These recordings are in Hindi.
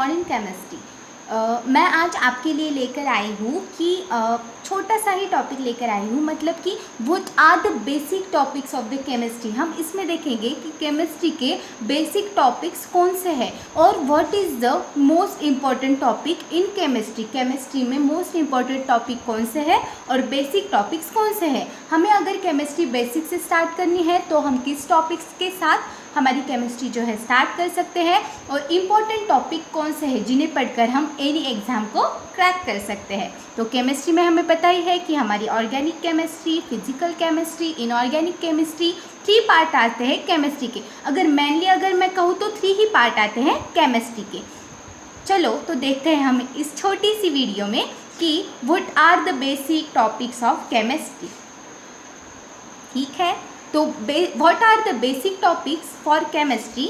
Modern chemistry. मैं आज आपके लिए लेकर आई हूँ कि छोटा सा ही टॉपिक लेकर आई हूँ, मतलब कि what are the basic topics of the chemistry. हम इसमें देखेंगे कि केमिस्ट्री के बेसिक टॉपिक्स कौन से हैं और what is the most important topic in chemistry. Chemistry में मोस्ट इम्पॉर्टेंट टॉपिक कौन से है और बेसिक टॉपिक्स कौन से हैं। हमें अगर केमिस्ट्री बेसिक से स्टार्ट करनी है तो हम किस टॉपिक्स के साथ हमारी केमिस्ट्री जो है स्टार्ट कर सकते हैं और इम्पॉर्टेंट टॉपिक कौन से हैं जिन्हें पढ़कर हम एनी एग्ज़ाम को क्रैक कर सकते हैं। तो केमिस्ट्री में हमें पता ही है कि हमारी organic chemistry, physical chemistry, inorganic chemistry, 3 part आते हैं केमिस्ट्री के। अगर मैं कहूँ तो 3 ही पार्ट आते हैं केमिस्ट्री के। चलो तो देखते हैं हम इस छोटी सी वीडियो में कि what are the basic topics of chemistry. ठीक है, तो what are the basic topics for chemistry.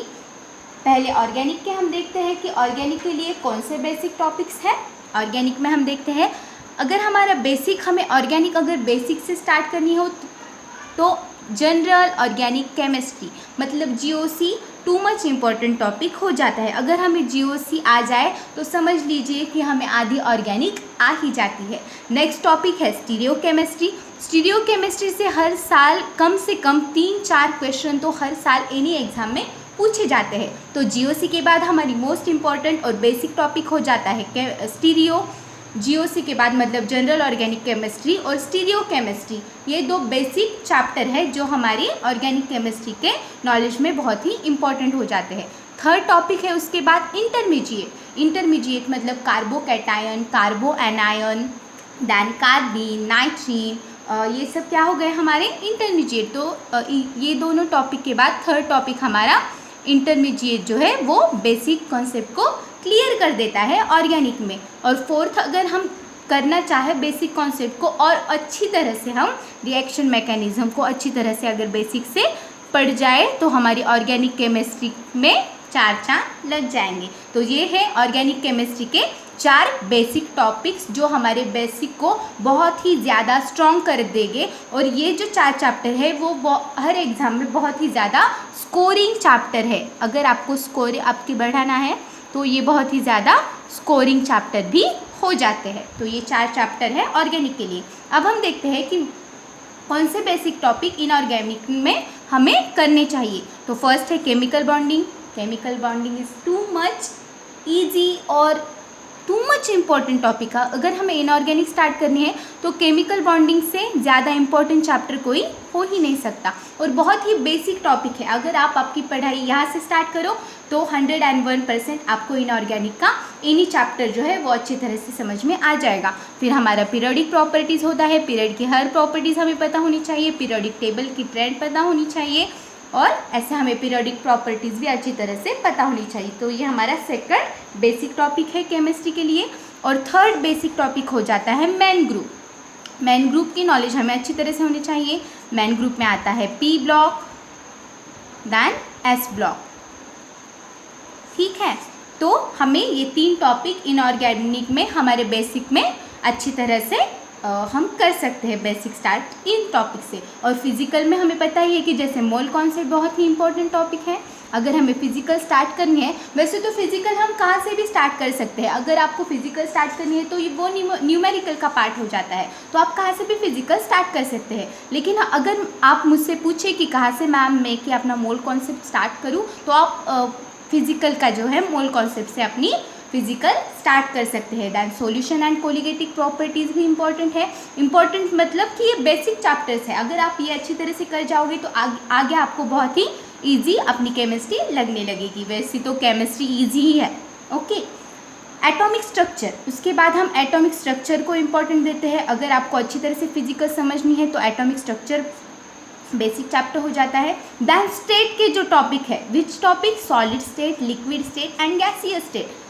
पहले ऑर्गेनिक के हम देखते हैं कि ऑर्गेनिक के लिए कौन से बेसिक टॉपिक्स हैं। ऑर्गेनिक में हम देखते हैं, अगर हमारा बेसिक, हमें ऑर्गेनिक अगर बेसिक से स्टार्ट करनी हो तो जनरल ऑर्गेनिक केमिस्ट्री मतलब GOC too much important topic हो जाता है। अगर हमें जीओसी आ जाए तो समझ लीजिए कि हमें आधी ऑर्गेनिक आ ही जाती है। नेक्स्ट टॉपिक है स्टीरियो केमिस्ट्री। स्टीरियो केमिस्ट्री से हर साल कम से कम 3-4 क्वेश्चन तो हर साल एनी एग्जाम में पूछे जाते हैं। तो जीओसी के बाद हमारी मोस्ट इम्पॉर्टेंट और बेसिक टॉपिक हो जाता है स्टीरियो। जीओसी के बाद मतलब जनरल ऑर्गेनिक केमिस्ट्री और स्टीरियो केमिस्ट्री, ये 2 बेसिक चैप्टर है जो हमारी ऑर्गेनिक केमिस्ट्री के नॉलेज में बहुत ही इम्पॉर्टेंट हो जाते हैं। थर्ड टॉपिक है उसके बाद इंटरमीडिएट। इंटरमीडिएट मतलब कार्बोकैटायन, कार्बो एनायन, दैन कार्बीन, नाइट्रीन, ये सब क्या हो गए हमारे इंटरमीडिएट। तो ये दोनों टॉपिक के बाद थर्ड टॉपिक हमारा इंटरमीडिएट जो है वो बेसिक कॉन्सेप्ट को क्लियर कर देता है ऑर्गेनिक में। और फोर्थ, अगर हम करना चाहे बेसिक कॉन्सेप्ट को और अच्छी तरह से, हम रिएक्शन मैकेनिज्म को अच्छी तरह से अगर बेसिक से पढ़ जाए तो हमारी ऑर्गेनिक केमिस्ट्री में 4 चांद लग जाएंगे। तो ये है ऑर्गेनिक केमिस्ट्री के 4 बेसिक टॉपिक्स जो हमारे बेसिक को बहुत ही ज़्यादा स्ट्रॉन्ग कर देंगे। और ये जो 4 चैप्टर है वो हर एग्ज़ाम में बहुत ही ज़्यादा स्कोरिंग चैप्टर है। अगर आपको स्कोर आपकी बढ़ाना है तो ये बहुत ही ज़्यादा स्कोरिंग चैप्टर भी हो जाते हैं। तो ये 4 चैप्टर है ऑर्गेनिक के लिए। अब हम देखते हैं कि कौन से बेसिक टॉपिक इनऑर्गेनिक में हमें करने चाहिए। तो फर्स्ट है chemical bonding. Chemical bonding is too much easy और टू मच इम्पॉर्टेंट टॉपिक है। अगर हमें इनऑर्गेनिक स्टार्ट करनी है तो केमिकल बॉन्डिंग से ज़्यादा इम्पॉर्टेंट चैप्टर कोई हो ही नहीं सकता और बहुत ही बेसिक टॉपिक है। अगर आप आपकी पढ़ाई यहाँ से स्टार्ट करो तो 101% आपको इनऑर्गेनिक का एनी चैप्टर जो है वो अच्छी तरह से समझ में आ जाएगा। फिर हमारा पीरियोडिक प्रॉपर्टीज़ होता है। पीरियड की हर प्रॉपर्टीज़ हमें पता होनी चाहिए, पीरियोडिक टेबल की ट्रेंड पता होनी चाहिए और ऐसे हमें पीरियोडिक प्रॉपर्टीज़ भी अच्छी तरह से पता होनी चाहिए। तो ये हमारा सेकंड बेसिक टॉपिक है केमिस्ट्री के लिए। और थर्ड बेसिक टॉपिक हो जाता है मैन ग्रुप। मैन ग्रुप की नॉलेज हमें अच्छी तरह से होनी चाहिए। मैन ग्रुप में आता है P block then S block. ठीक है, तो हमें ये 3 टॉपिक इनऑर्गेनिक में हमारे बेसिक में अच्छी तरह से हम कर सकते हैं बेसिक स्टार्ट इन टॉपिक से। और फिजिकल में हमें पता ही है कि जैसे मोल कॉन्सेप्ट बहुत ही इंपॉर्टेंट टॉपिक है। अगर हमें फिजिकल स्टार्ट करनी है, वैसे तो फिजिकल हम कहाँ से भी स्टार्ट कर सकते हैं। अगर आपको फिजिकल स्टार्ट करनी है तो ये वो न्यूमेरिकल का पार्ट हो जाता है, तो आप कहाँ से भी फिजिकल स्टार्ट कर सकते हैं। लेकिन अगर आप मुझसे पूछे कि कहाँ से मैम मैं कि अपना मोल कॉन्सेप्ट स्टार्ट करूँ, तो आप फिजिकल का जो है मोल कॉन्सेप्ट से अपनी फिजिकल स्टार्ट कर सकते हैं। दैन सॉल्यूशन एंड कोलिगेटिक प्रॉपर्टीज़ भी इंपॉर्टेंट है। इंपॉर्टेंट मतलब कि ये बेसिक चैप्टर्स है। अगर आप ये अच्छी तरह से कर जाओगे तो आगे आपको बहुत ही ईजी अपनी केमिस्ट्री लगने लगेगी। वैसे तो केमिस्ट्री ईजी ही है। ओके, एटॉमिक स्ट्रक्चर, उसके बाद हम एटॉमिक स्ट्रक्चर को इम्पॉर्टेंट देते हैं। अगर आपको अच्छी तरह से फिजिकल समझनी है तो एटॉमिक स्ट्रक्चर बेसिक चैप्टर हो जाता है। दैन स्टेट के जो टॉपिक है, which topic, solid state, liquid state and gaseous state.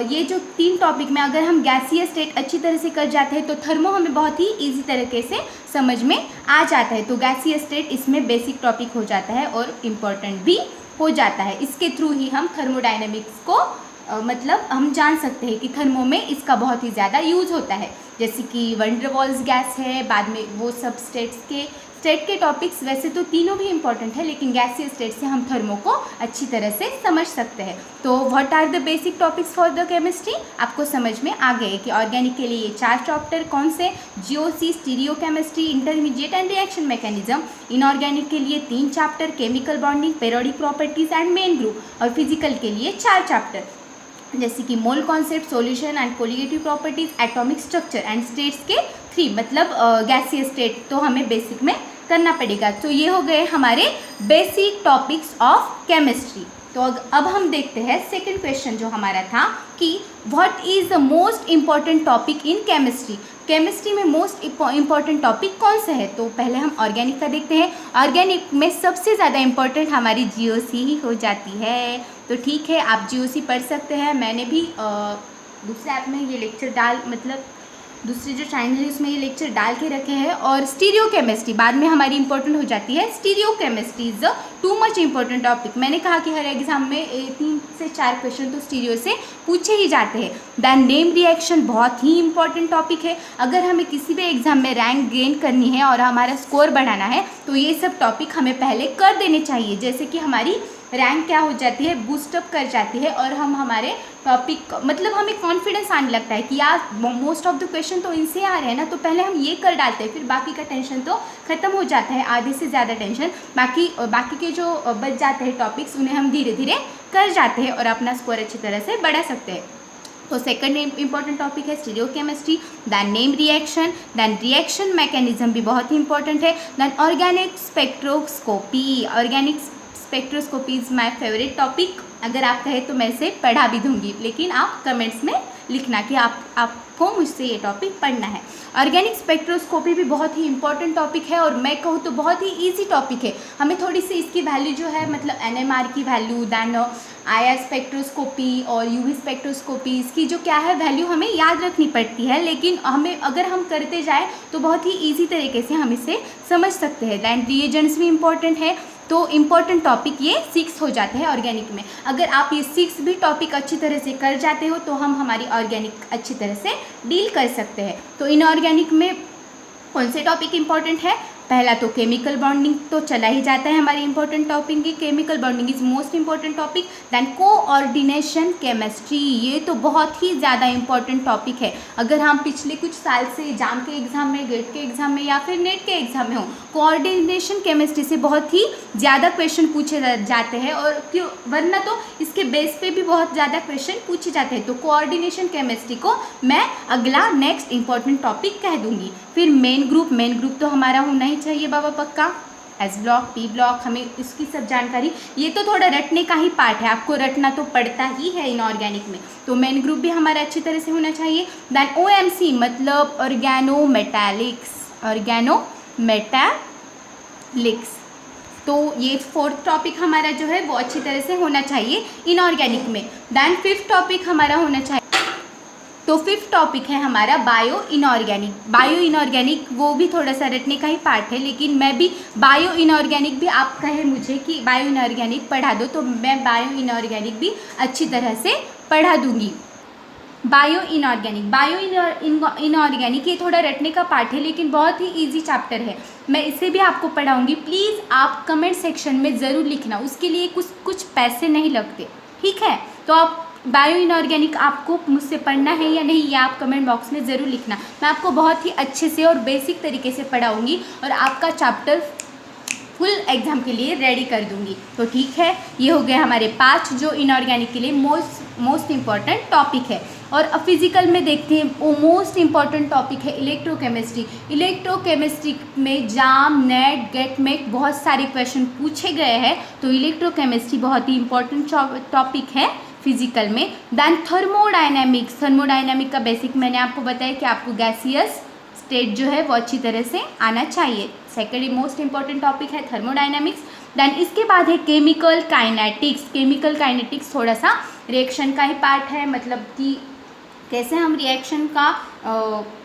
ये जो 3 टॉपिक में अगर हम गैसियस स्टेट अच्छी तरह से कर जाते हैं तो थर्मो हमें बहुत ही इजी तरीके से समझ में आ जाता है। तो गैसियस स्टेट इसमें बेसिक टॉपिक हो जाता है और इम्पॉर्टेंट भी हो जाता है। इसके थ्रू ही हम थर्मोडायनेमिक्स को मतलब हम जान सकते हैं कि थर्मो में इसका बहुत ही ज़्यादा यूज़ होता है। जैसे कि वंडरवॉल्स गैस है, बाद में वो सब स्टेट के टॉपिक्स वैसे तो तीनों भी इंपॉर्टेंट है, लेकिन गैसीय स्टेट से हम थर्मो को अच्छी तरह से समझ सकते हैं। तो what are the basic topics for the chemistry, आपको समझ में आ गए कि ऑर्गेनिक के लिए ये 4 चैप्टर कौन से, GOC, stereo chemistry, intermediate and reaction mechanism. Inorganic के लिए 3 chapter, chemical bonding, periodic properties and main group. और फिजिकल के लिए 4 चैप्टर, जैसे कि mole concept, solution and colligative properties, atomic structure and states के 3, मतलब गैसीय स्टेट तो हमें बेसिक में करना पड़ेगा। तो ये हो गए हमारे बेसिक टॉपिक्स ऑफ केमिस्ट्री। तो अब हम देखते हैं सेकंड क्वेश्चन जो हमारा था कि what is the most important topic in chemistry. Chemistry में मोस्ट इम्पॉर्टेंट टॉपिक कौन सा है। तो पहले हम ऑर्गेनिक का देखते हैं। ऑर्गेनिक में सबसे ज़्यादा इम्पॉर्टेंट हमारी जीओसी ही हो जाती है। तो ठीक है, आप जीओसी पढ़ सकते हैं। मैंने भी दूसरे ऐप में ये लेक्चर दूसरे जो चैनल है उसमें ये लेक्चर डाल के रखे हैं। और स्टीरियो केमिस्ट्री बाद में हमारी इंपॉर्टेंट हो जाती है। Stereo chemistry is too much important topic. मैंने कहा कि हर एग्जाम में 3 से 4 क्वेश्चन तो स्टीरियो से पूछे ही जाते हैं। दैन नेम रिएक्शन बहुत ही इंपॉर्टेंट टॉपिक है। अगर हमें किसी भी एग्जाम में रैंक गेन करनी है और हमारा स्कोर बढ़ाना है तो ये सब टॉपिक हमें पहले कर देने चाहिए, जैसे कि हमारी रैंक क्या हो जाती है, बूस्टअप कर जाती है और हम हमारे टॉपिक मतलब हमें कॉन्फिडेंस आने लगता है कि यार मोस्ट ऑफ द क्वेश्चन तो इनसे आ रहे हैं ना, तो पहले हम ये कर डालते हैं, फिर बाकी का टेंशन तो ख़त्म हो जाता है, आधे से ज़्यादा टेंशन बाकी के जो बच जाते हैं टॉपिक्स उन्हें हम धीरे धीरे कर जाते हैं और अपना स्कोर अच्छी तरह से बढ़ा सकते हैं। तो सेकंड इंपॉर्टेंट टॉपिक है stereochemistry, then name reaction, then reaction mechanism भी बहुत ही इंपॉर्टेंट है, then organic spectroscopy. Organic spectroscopy is my favourite topic. अगर आप कहें तो मैं इसे पढ़ा भी दूंगी, लेकिन आप कमेंट्स में लिखना कि आपको मुझसे ये टॉपिक पढ़ना है। ऑर्गेनिक स्पेक्ट्रोस्कोपी भी बहुत ही इंपॉर्टेंट टॉपिक है और मैं कहूँ तो बहुत ही इजी टॉपिक है। हमें थोड़ी सी इसकी वैल्यू जो है मतलब NMR की वैल्यू, दैन IR स्पेक्ट्रोस्कोपी और UV स्पेक्ट्रोस्कोपी, इसकी जो क्या है वैल्यू हमें याद रखनी पड़ती है, लेकिन हमें अगर हम करते जाएँ तो बहुत ही ईजी तरीके से हम इसे समझ सकते हैं। दैन रिएजेंट्स भी इंपॉर्टेंट है। तो इम्पॉर्टेंट टॉपिक ये 6 हो जाते हैं ऑर्गेनिक में। अगर आप ये 6 भी टॉपिक अच्छी तरह से कर जाते हो तो हम हमारी ऑर्गेनिक अच्छी तरह से डील कर सकते हैं। तो इनऑर्गेनिक में कौन से टॉपिक इंपॉर्टेंट है, पहला तो केमिकल बॉन्डिंग तो चला ही जाता है हमारे इंपॉर्टेंट टॉपिक की, chemical bonding is most important topic. Then coordination chemistry, ये तो बहुत ही ज़्यादा इंपॉर्टेंट टॉपिक है। अगर हम पिछले कुछ साल से जाम के एग्ज़ाम में, गेट के एग्ज़ाम में या फिर नेट के एग्ज़ाम में हो, कोऑर्डिनेशन केमिस्ट्री से बहुत ही ज़्यादा क्वेश्चन पूछे जाते हैं और क्यों, वरना तो इसके बेस पे भी बहुत ज़्यादा क्वेश्चन पूछे जाते हैं। तो कोऑर्डिनेशन केमिस्ट्री को मैं अगला नेक्स्ट इंपॉर्टेंट टॉपिक कह दूँगी। फिर मेन ग्रुप तो हमारा होना ही चाहिए बाबा पक्का। S ब्लॉक, P ब्लॉक, हमें इसकी सब जानकारी, ये तो थोड़ा रटने का ही पार्ट है, आपको रटना तो पड़ता ही है इनऑर्गेनिक में। तो मेन ग्रुप भी हमारा अच्छी तरह से होना चाहिए। दैन OMC मतलब ऑर्गेनोमेटालिक्स, तो ये 4th टॉपिक हमारा जो है वो अच्छी तरह से होना चाहिए इनऑर्गेनिक में। दैन 5th टॉपिक हमारा होना चाहिए, तो 5th टॉपिक है हमारा बायो इनऑर्गेनिक वो भी थोड़ा सा रटने का ही पार्ट है, लेकिन मैं भी बायो इनऑर्गेनिक भी, आप कहे मुझे कि बायो इनऑर्गेनिक पढ़ा दो तो मैं बायो इनऑर्गेनिक भी अच्छी तरह से पढ़ा दूंगी। बायो इनऑर्गेनिक ये थोड़ा रटने का पार्ट है, लेकिन बहुत ही इजी चैप्टर है, मैं इसे भी आपको पढ़ाऊँगी। प्लीज़ आप कमेंट सेक्शन में ज़रूर लिखना, उसके लिए कुछ पैसे नहीं लगते, ठीक है। तो आप बायो इनऑर्गेनिक आपको मुझसे पढ़ना है या नहीं, ये आप कमेंट बॉक्स में ज़रूर लिखना। मैं आपको बहुत ही अच्छे से और बेसिक तरीके से पढ़ाऊँगी और आपका चैप्टर फुल एग्ज़ाम के लिए रेडी कर दूँगी। तो ठीक है, ये हो गए हमारे 5 जो इनऑर्गेनिक के लिए मोस्ट इम्पॉर्टेंट टॉपिक है। और अब फिजिकल में देखते हैं, वो मोस्ट इम्पॉर्टेंट टॉपिक है इलेक्ट्रोकेमिस्ट्री में जाम, नेट, गेट में बहुत सारे क्वेश्चन पूछे गए हैं। तो इलेक्ट्रोकेमिस्ट्री बहुत ही इम्पॉर्टेंट टॉपिक है फिजिकल में। दैन थर्मोडायनेमिक का बेसिक मैंने आपको बताया कि आपको गैसियस स्टेट जो है वो अच्छी तरह से आना चाहिए। सेकेंड मोस्ट इंपॉर्टेंट टॉपिक है थर्मोडायनेमिक्स। दैन इसके बाद है केमिकल काइनेटिक्स थोड़ा सा रिएक्शन का ही पार्ट है, मतलब कि कैसे हम रिएक्शन का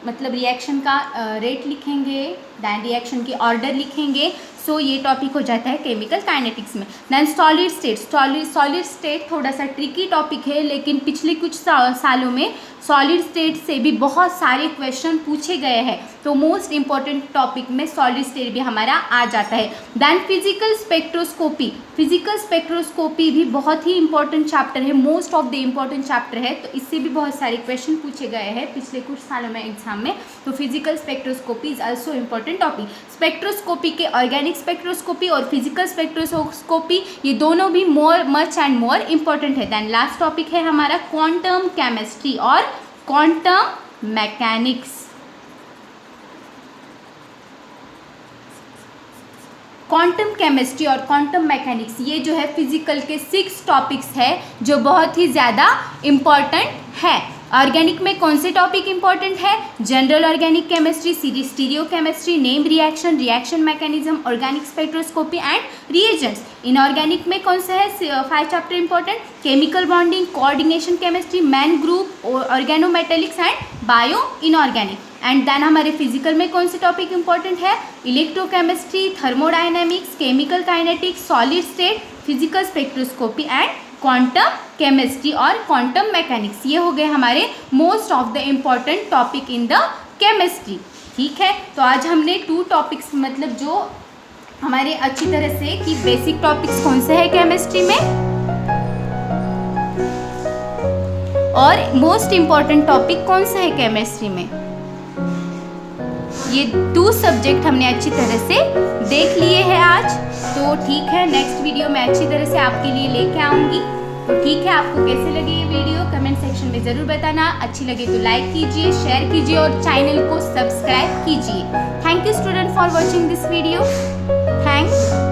मतलब रिएक्शन का रेट लिखेंगे, दैन रिएक्शन की ऑर्डर लिखेंगे। सो ये टॉपिक हो जाता है केमिकल काइनेटिक्स में। Then solid state, solid state थोड़ा सा ट्रिकी टॉपिक है, लेकिन पिछले कुछ सालों में सॉलिड स्टेट से भी बहुत सारे क्वेश्चन पूछे गए हैं, तो मोस्ट इम्पॉर्टेंट टॉपिक में सॉलिड स्टेट भी हमारा आ जाता है। Then physical spectroscopy, physical spectroscopy भी बहुत ही इंपॉर्टेंट चैप्टर है, most of the important chapter है, तो इससे भी बहुत सारे क्वेश्चन पूछे गए हैं पिछले कुछ सालों में एग्जाम में। तो physical spectroscopy is also important topic. Spectroscopy के ऑर्गेनिक स्पेक्ट्रोस्कोपी और फिजिकल स्पेक्ट्रोस्कोपी ये दोनों भी मच एंड मोर इम्पॉर्टेंट है। दैन लास्ट टॉपिक है हमारा क्वांटम केमिस्ट्री और क्वांटम मैकेनिक्स। क्वांटम केमिस्ट्री और क्वांटम मैकेनिक्स ये जो है फिजिकल के 6 टॉपिक्स है जो बहुत ही ज़्यादा इम्पॉर्टेंट है। ऑर्गेनिक में कौन से टॉपिक इंपॉर्टेंट है? General organic chemistry, stereo chemistry, name reaction, reaction mechanism, organic spectroscopy and reagents. Inorganic में कौन सा है 5 chapter important? Chemical bonding, coordination chemistry, main group, organometallics and bio inorganic. And then हमारे फिजिकल में कौन से टॉपिक इंपॉर्टेंट है? Electrochemistry, thermodynamics, chemical kinetics, solid state, physical spectroscopy and quantum chemistry और क्वांटम मैकेनिक्स। ये हो गए हमारे most of the important topic in the chemistry. ठीक है, तो आज हमने 2 टॉपिक्स मतलब जो हमारे अच्छी तरह से कि बेसिक टॉपिक्स कौन से है केमिस्ट्री में और मोस्ट इम्पॉर्टेंट टॉपिक कौन सा है केमिस्ट्री में, ये 2 सब्जेक्ट हमने अच्छी तरह से देख लिए हैं आज। तो ठीक है, नेक्स्ट वीडियो मैं अच्छी तरह से आपके लिए लेके आऊँगी। तो ठीक है, आपको कैसे लगी ये वीडियो कमेंट सेक्शन में ज़रूर बताना। अच्छी लगे तो लाइक कीजिए, शेयर कीजिए और चैनल को सब्सक्राइब कीजिए। Thank you student for watching this video. Thanks.